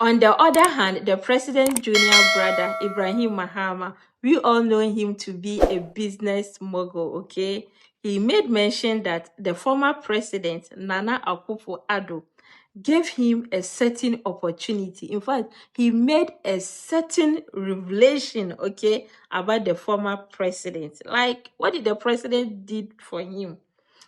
On the other hand, the president's junior brother, Ibrahim Mahama, we all know him to be a business mogul, okay? He made mention that the former president, Nana Akufo-Addo, gave him a certain opportunity. In fact, he made a certain revelation, okay, about the former president. Like, what did the president did for him?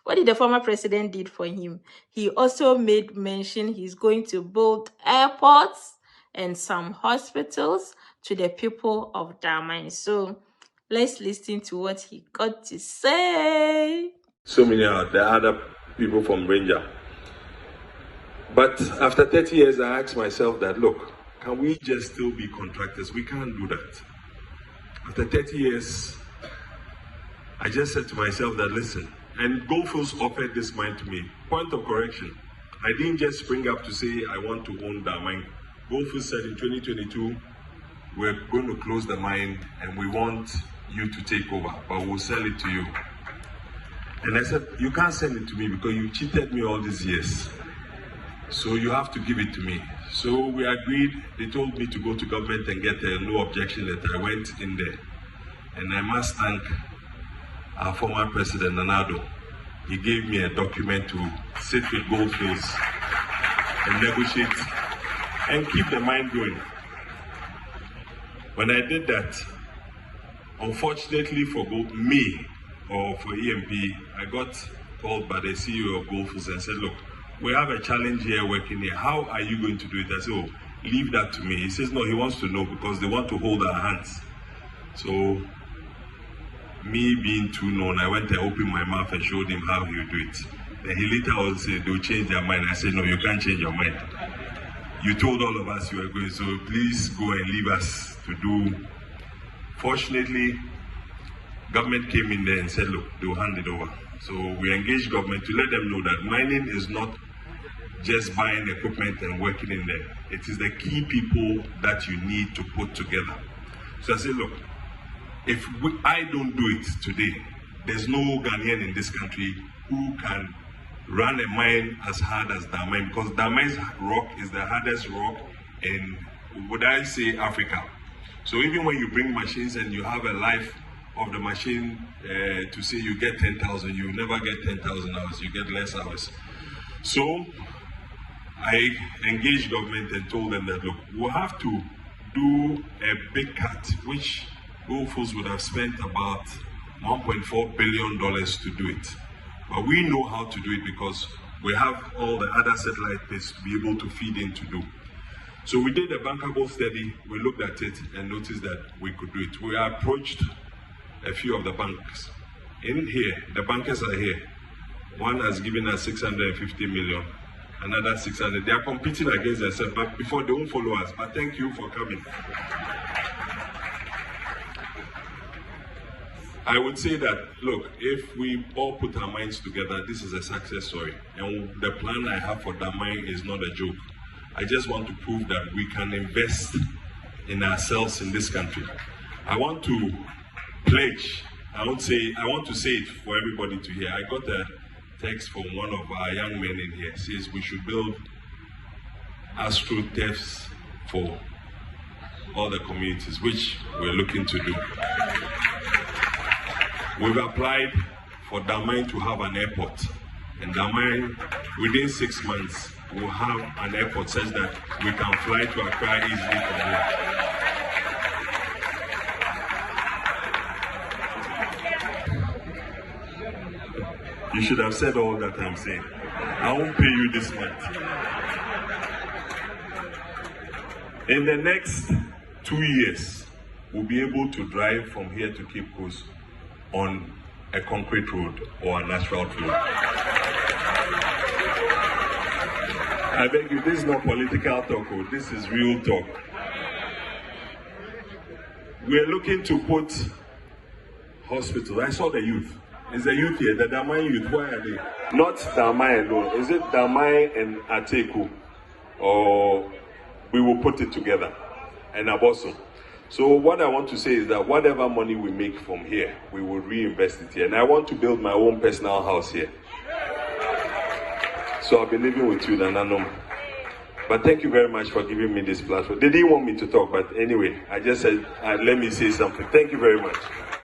What did the former president did for him? He also made mention he's going to build airports and some hospitals to the people of Damai. So let's listen to what he got to say. So many are the other people from Ranger. But after 30 years, I asked myself that, look, can we just still be contractors? We can't do that. After 30 years, I just said to myself that, listen, and Goldfields offered this mine to me. Point of correction, I didn't just spring up to say I want to own that mine. Goldfields said in 2022, we're going to close the mine and we want you to take over, but we'll sell it to you. And I said, you can't sell it to me because you cheated me all these years. So you have to give it to me. So we agreed. They told me to go to government and get a no objection letter. I went in there. And I must thank our former president, Addo. He gave me a document to sit with Goldfields and negotiate and keep the mine going. When I did that, unfortunately for me or for EMP, I got called by the CEO of Goldfields and said, look, we have a challenge here working here. How are you going to do it? I said, oh, leave that to me. He says, no, he wants to know because they want to hold our hands. So, me being too known, I went and opened my mouth and showed him how he would do it. Then he later on said, they'll change their mind. I said, no, you can't change your mind. You told all of us you were going, so please go and leave us to do. Fortunately, government came in there and said, look, they'll hand it over. So we engaged government to let them know that mining is not just buying equipment and working in there. It is the key people that you need to put together. So I said, look, if I don't do it today, there's no Ghanaian in this country who can run a mine as hard as Damai, because Damai's rock is the hardest rock in, would I say, Africa. So even when you bring machines and you have a life of the machine to say you get 10,000, you never get 10,000 hours, you get less hours. So I engaged government and told them that, look, we'll have to do a big cut, which Goldfields would have spent about $1.4 billion to do it. But we know how to do it because we have all the other satellite pits to be able to feed in to do. So we did a bankable study, we looked at it and noticed that we could do it. We approached a few of the banks. In here, the bankers are here. One has given us 650 million, another 600. They are competing against themselves, but before they won't follow us. But thank you for coming. I would say that, look, if we all put our minds together, this is a success story. And the plan I have for Damai is not a joke. I just want to prove that we can invest in ourselves in this country. I want to pledge, I want to say it for everybody to hear. I got a text from one of our young men in here. It says we should build astroturfs for all the communities, which we're looking to do. We've applied for Damai to have an airport. And Damai, within 6 months, will have an airport such that we can fly to Accra easily from here. You should have said all that I'm saying. I won't pay you this month. In the next 2 years, we'll be able to drive from here to Cape Coast on a concrete road or an asphalt road. I beg you, this is not political talk, this is real talk. We're looking to put hospitals. I saw the youth. Is the youth here, the Damai youth, where are they? Not Damai alone. Is it Damai and Ateku? Or we will put it together. And Aboso. So what I want to say is that whatever money we make from here, we will reinvest it here. And I want to build my own personal house here. So I'll be living with you, Nananom. But thank you very much for giving me this platform. They didn't want me to talk, but anyway, I just said, let me say something. Thank you very much.